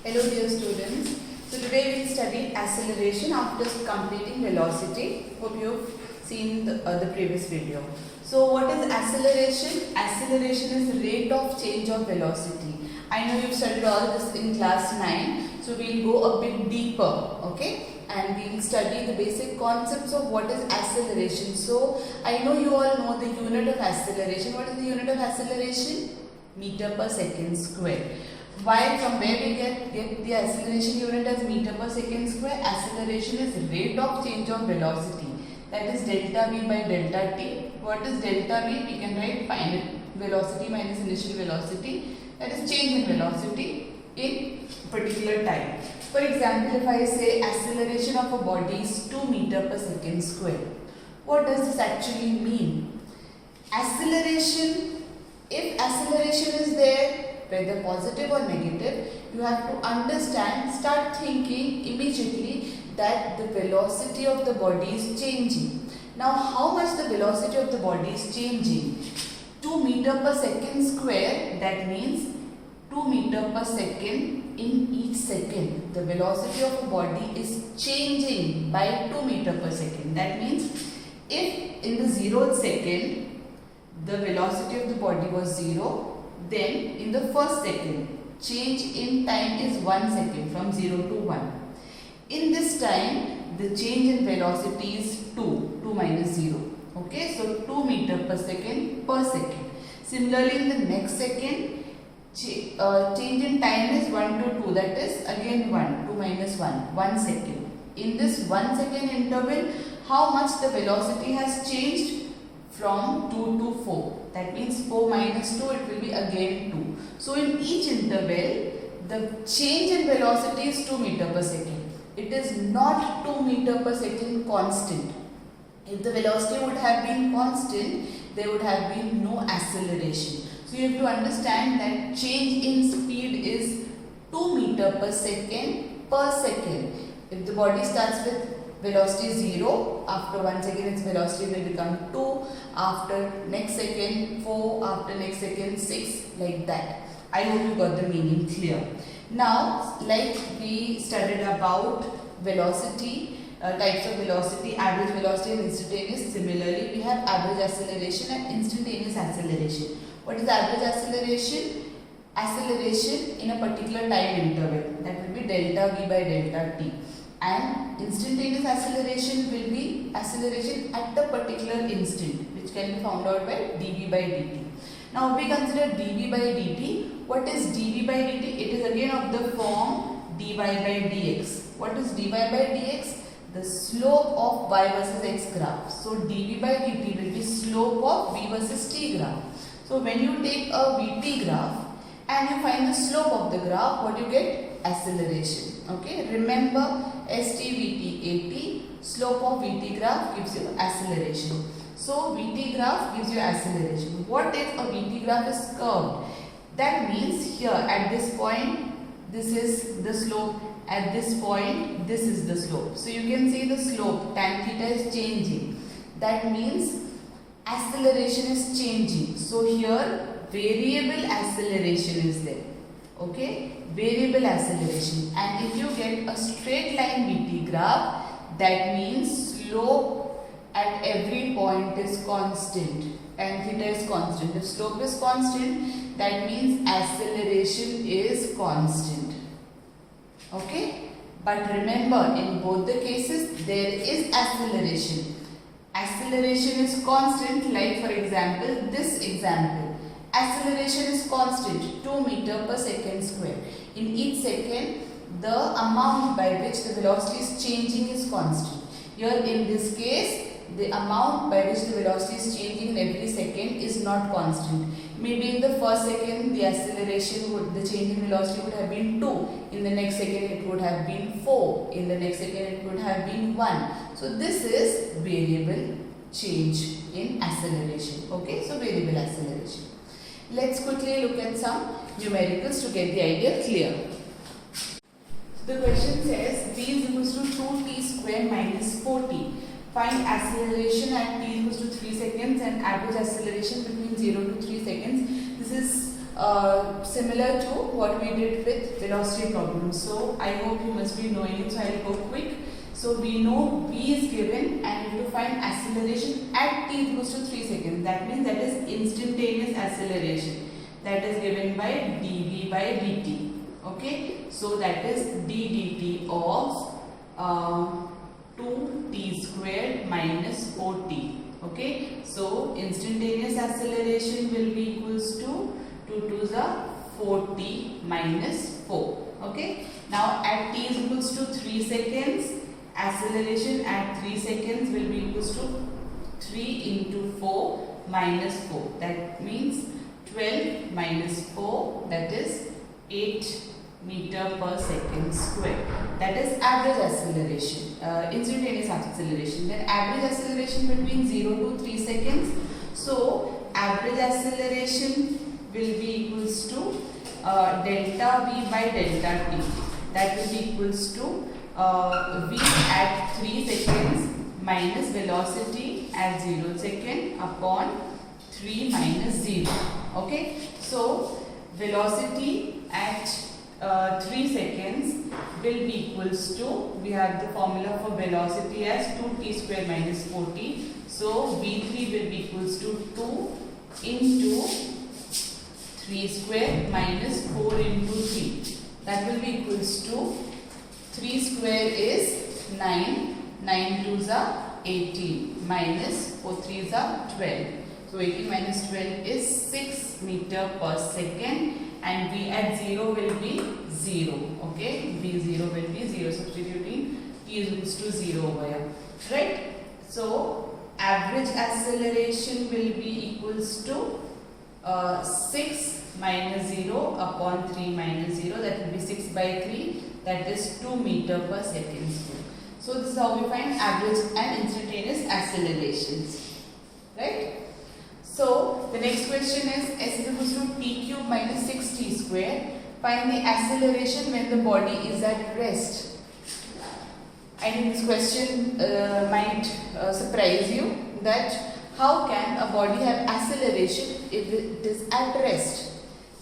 Hello dear students. So today we will study acceleration after completing velocity. Hope you've seen the previous video. So what is acceleration? Acceleration is rate of change of velocity. I know you've studied all this in class 9. So we'll go a bit deeper, okay? And we will study the basic concepts of what is acceleration. So I know you all know the unit of acceleration. What is the unit of acceleration? Meter per second square. Why? From where we get the acceleration unit as meter per second square? Acceleration is rate of change of velocity. That is delta v by delta t. What is delta v? We can write final velocity minus initial velocity. That is change in velocity in particular time. For example, if I say acceleration of a body is 2 meter per second square. What does this actually mean? Acceleration, if acceleration is there, whether positive or negative, you have to understand, start thinking immediately that the velocity of the body is changing. Now, how much the velocity of the body is changing? 2 meter per second square, that means 2 meter per second in each second. The velocity of a body is changing by 2 meter per second. That means if in the 0th second, the velocity of the body was 0, then in the first second, change in time is 1 second from 0 to 1. In this time, the change in velocity is 2 minus 0. Okay, so 2 meter per second per second. Similarly, in the next second, change in time is 1 to 2. That is again 1, 2 minus 1, 1 second. In this 1 second interval, how much the velocity has changed? From 2 to 4. That means 4 minus 2, it will be again 2. So in each interval, the change in velocity is 2 meter per second. It is not 2 meter per second constant. If the velocity would have been constant, there would have been no acceleration. So you have to understand that change in speed is 2 meter per second per second. If the body starts with velocity 0, after 1 second its velocity will become 2, after next second 4, after next second 6, like that. I hope you got the meaning clear. Now, like we studied about velocity, types of velocity, average velocity and instantaneous. Similarly, we have average acceleration and instantaneous acceleration. What is average acceleration? Acceleration in a particular time interval. That will be delta v by delta t. And instantaneous acceleration will be acceleration at the particular instant, which can be found out by dv by dt. Now, if we consider dv by dt, what is dv by dt? It is again of the form dy by dx. What is dy by dx? The slope of y versus x graph. So, dv by dt will be slope of v versus t graph. So, when you take a vt graph and you find the slope of the graph, what you get? Acceleration. Okay, remember STVT80, slope of VT graph gives you acceleration. So VT graph gives you acceleration. What if a VT graph is curved? That means here at this point, this is the slope. At this point, this is the slope. So you can see the slope, tan theta is changing. That means acceleration is changing. So here variable acceleration is there. Okay, variable acceleration. And if you get a straight line VT graph, that means slope at every point is constant and theta is constant. If slope is constant, that means acceleration is constant. Okay, but remember, in both the cases there is acceleration. Acceleration is constant, like for example this example. Acceleration is constant, 2 meter per second square. In each second, the amount by which the velocity is changing is constant. Here in this case, the amount by which the velocity is changing in every second is not constant. Maybe in the first second, the acceleration the change in velocity would have been 2. In the next second, it would have been 4. In the next second, it would have been 1. So this is variable change in acceleration. Okay, so variable acceleration. Let's quickly look at some numericals to get the idea clear. The question says v is equals to 2t square minus 4t. Find acceleration at t equals to 3 seconds and average acceleration between 0 to 3 seconds. This is similar to what we did with velocity problem. So I hope you must be knowing it. So I will go quick. So we know v is given and we have to find acceleration at t equals to 3 seconds. That means that is instantaneous acceleration. That is given by dv by dt. Okay. So that is d dt of 2t squared minus 4t. Okay. So instantaneous acceleration will be equals to 2 to the 4t minus 4. Okay. Now at t is equals to 3 seconds, acceleration at 3 seconds will be equals to 3 into 4 minus 4. That means 12 minus 4, that is 8 meter per second square. That is average acceleration, instantaneous acceleration. Then average acceleration between 0 to 3 seconds. So average acceleration will be equals to delta v by delta t. That will be equals to v at 3 seconds minus velocity at 0 second upon 3 minus 0. Okay. So velocity at 3 seconds will be equals to, we have the formula for velocity as 2t square minus 4t. So v3 will be equals to 2 into 3 square minus 4 into 3. That will be equals to 3 square is 9, 9 2s are 18 minus 4 3s are 12. So 18 minus 12 is 6 meter per second and v at 0 will be 0. Okay, v0 will be 0, substituting t is equals to 0 over here. Right? So average acceleration will be equals to 6 minus 0 upon 3 minus 0, that will be 6 by 3, that is 2 meter per second square. So this is how we find average and instantaneous accelerations. Right? So the next question is s is equals to t cube minus 6t square. Find the acceleration when the body is at rest. I think this question might surprise you, that how can a body have acceleration if it is at rest?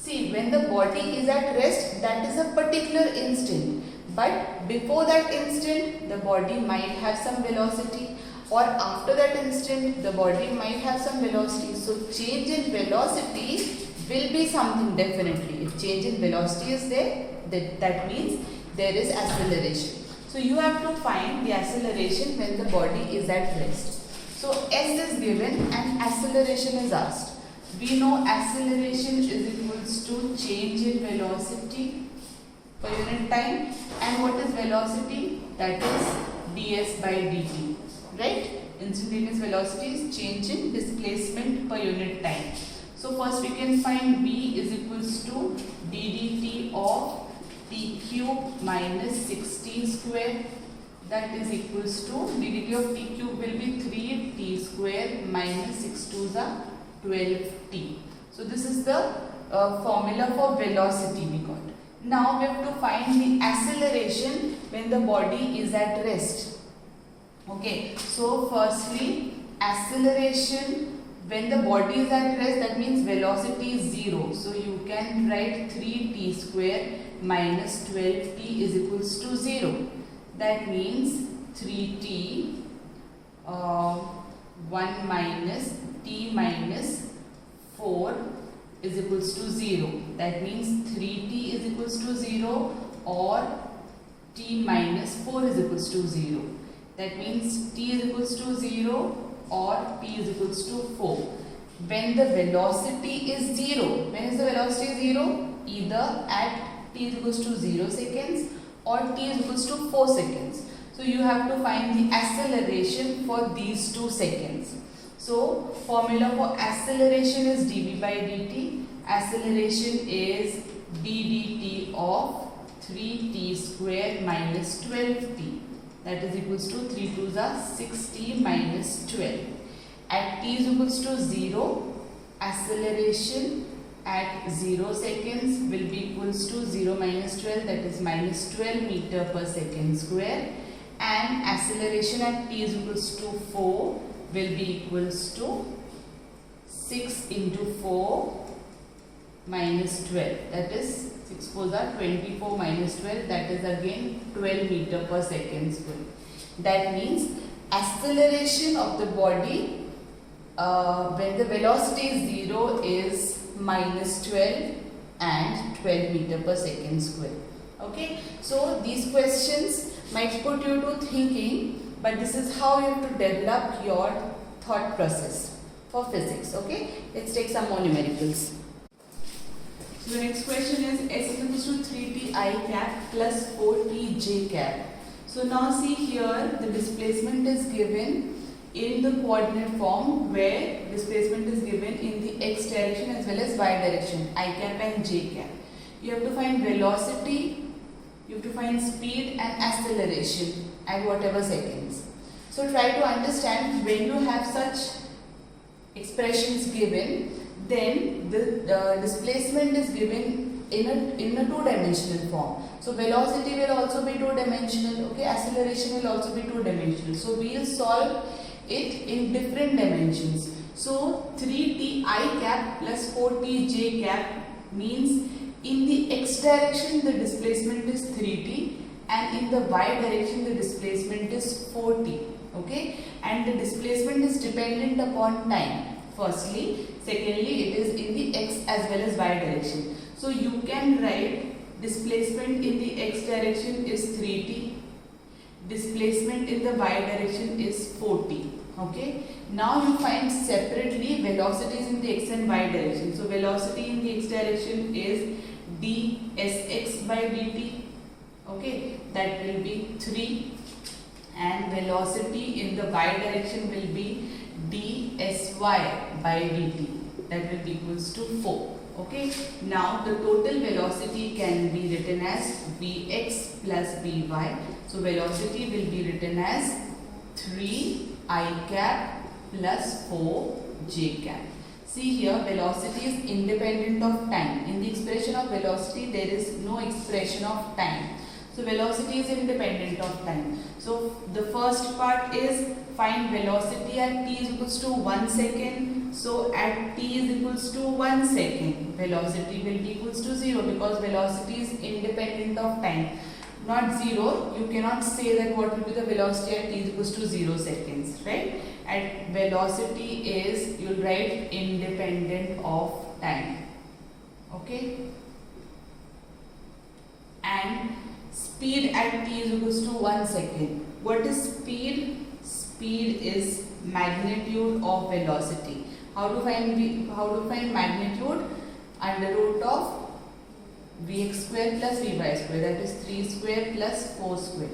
See, when the body is at rest, that is a particular instant. But before that instant, the body might have some velocity, or after that instant, the body might have some velocity. So change in velocity will be something definitely. If change in velocity is there, that means there is acceleration. So you have to find the acceleration when the body is at rest. So s is given and acceleration is asked. We know acceleration is equals to change in velocity per unit time, and what is velocity? That is ds by dt. Right? Instantaneous velocity is change in displacement per unit time. So first we can find v is equals to d dt of t cube minus 16 square. That is equals to d dt of t cube will be 3t square minus 6 2s are 12t. So this is the formula for velocity we got. Now we have to find the acceleration when the body is at rest. Okay, so firstly acceleration when the body is at rest, that means velocity is 0. So you can write 3t square minus 12t is equals to 0. That means 3t 1 minus t minus 4 is equals to 0. That means 3t is equals to 0 or t minus 4 is equals to 0. That means t is equals to 0 or t is equals to 4. When the velocity is 0, when is the velocity 0? Either at t is equals to 0 seconds or t is equals to 4 seconds. So you have to find the acceleration for these 2 seconds. So formula for acceleration is dv by dt. Acceleration is d dt of 3t square minus 12t. That is equals to 3 2s are 6t minus 12. At t is equals to 0, acceleration at 0 seconds will be equals to 0 minus 12, that is minus 12 meter per second square, and acceleration at t is equals to 4 will be equals to 6 into 4 minus 12. That is 6 4s are 24 minus 12. That is again 12 meter per second square. That means acceleration of the body when the velocity is 0 is minus 12 and 12 meter per second square. Okay, so these questions might put you to thinking, but this is how you have to develop your thought process for physics. Okay, let's take some more numericals. So the next question is s is equals to 3t I cap plus 4t j cap. So now see here the displacement is given in the coordinate form, where displacement is given in the x direction as well as y direction, I cap and j cap. You have to find velocity, you have to find speed and acceleration at whatever seconds. So try to understand, when you have such expressions given, then the displacement is given in a two-dimensional form. So velocity will also be two-dimensional, okay, acceleration will also be two-dimensional. So we will solve it in different dimensions. So 3t I cap plus 4t j cap means in the x direction the displacement is 3t and in the y direction the displacement is 4t. Okay, and the displacement is dependent upon time, firstly. Secondly, it is in the x as well as y direction. So you can write displacement in the x direction is 3t, displacement in the y direction is 4t. Okay, now you find separately velocities in the x and y direction. So velocity in the x direction is dsx by dt. Okay, that will be 3, and velocity in the y direction will be dsy by dt. That will be equals to 4. Okay, now the total velocity can be written as vx plus vy. So velocity will be written as 3 I cap plus 4 j cap. See here, velocity is independent of time. In the expression of velocity, there is no expression of time. So velocity is independent of time. So the first part is find velocity at t is equals to 1 second. So at t is equals to 1 second, velocity will be equals to 0, because velocity is independent of time. Not 0, you cannot say that what will be the velocity at t is equals to 0 seconds, right? At velocity is, you will write independent of time. Okay? And speed at t is equals to 1 second. What is speed? Speed is magnitude of velocity. How to find magnitude? Under root of vx square plus vy square, that is 3 square plus 4 square,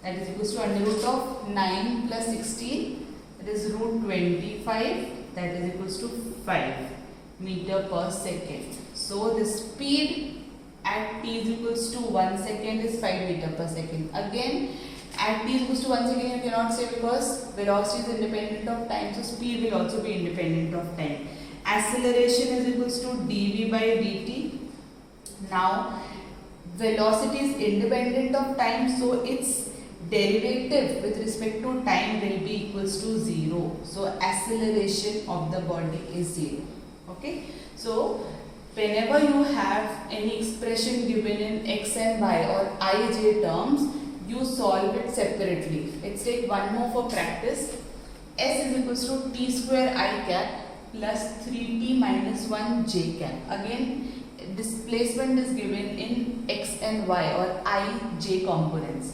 that is equals to under root of 9 plus 16, that is root 25, that is equals to 5 meter per second. So the speed at t is equals to 1 second is 5 meter per second. Again, at t is equals to 1 second you cannot say, because velocity is independent of time, so speed will also be independent of time. Acceleration is equals to dv by dt. Now velocity is independent of time, so its derivative with respect to time will be equals to 0. So acceleration of the body is 0. Okay, so whenever you have any expression given in x and y or ij terms, you solve it separately. Let's take one more for practice. S is equals to t square I cap plus 3t minus 1 j cap. Again, displacement is given in x and y or I, j components.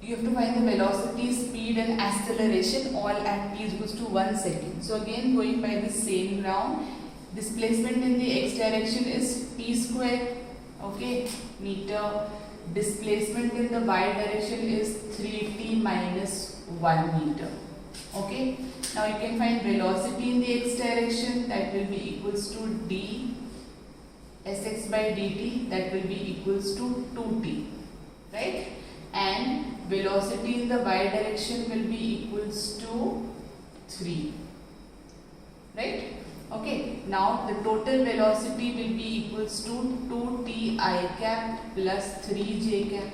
You have to find the velocity, speed and acceleration all at t is equals to 1 second. So again, going by the same ground, displacement in the x direction is t square, okay, meter. Displacement in the y direction is 3t minus 1 meter. Okay, now you can find velocity in the x direction, that will be equals to d sx by dt, that will be equals to 2t, right? And velocity in the y direction will be equals to 3, right? Okay, now the total velocity will be equals to 2t I cap plus 3 j cap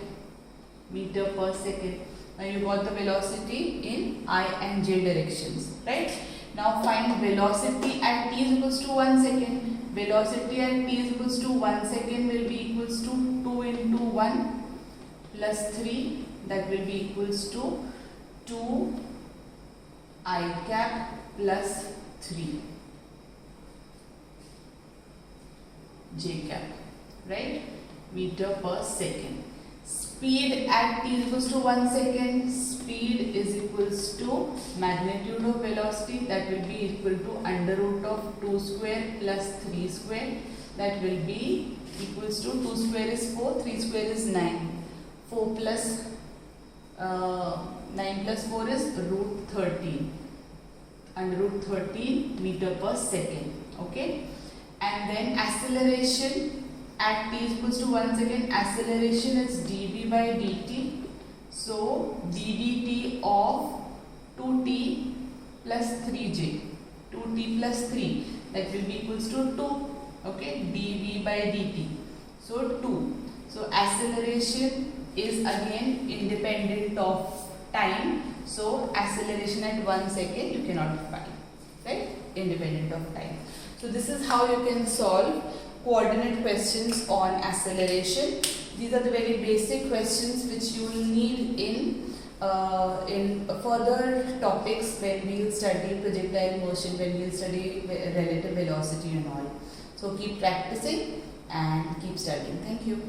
meter per second. Now you got the velocity in I and j directions, right? Now find velocity at t is equals to 1 second. velocity at t is equals to 1 second will be equals to 2 into 1 plus 3, that will be equals to 2 I cap plus 3 j cap, right? Meter per second. Speed at t is equals to 1 second. Speed is equals to magnitude of velocity, that will be equal to under root of 2 square plus 3 square, that will be equals to 2 square is 4, 3 square is 9. 4 plus 9 plus 4 is root 13. Under root 13 meter per second. Okay. And then acceleration at t is equals to 1 second, acceleration is dv by dt. So ddt of 2t plus 3j, 2t plus 3, that will be equals to 2. Okay, dv by dt. So 2. So acceleration is again independent of time. So acceleration at 1 second you cannot find, right? Independent of time. So this is how you can solve coordinate questions on acceleration. These are the very basic questions which you will need in further topics when we will study projectile motion, when we will study relative velocity and all. So keep practicing and keep studying. Thank you.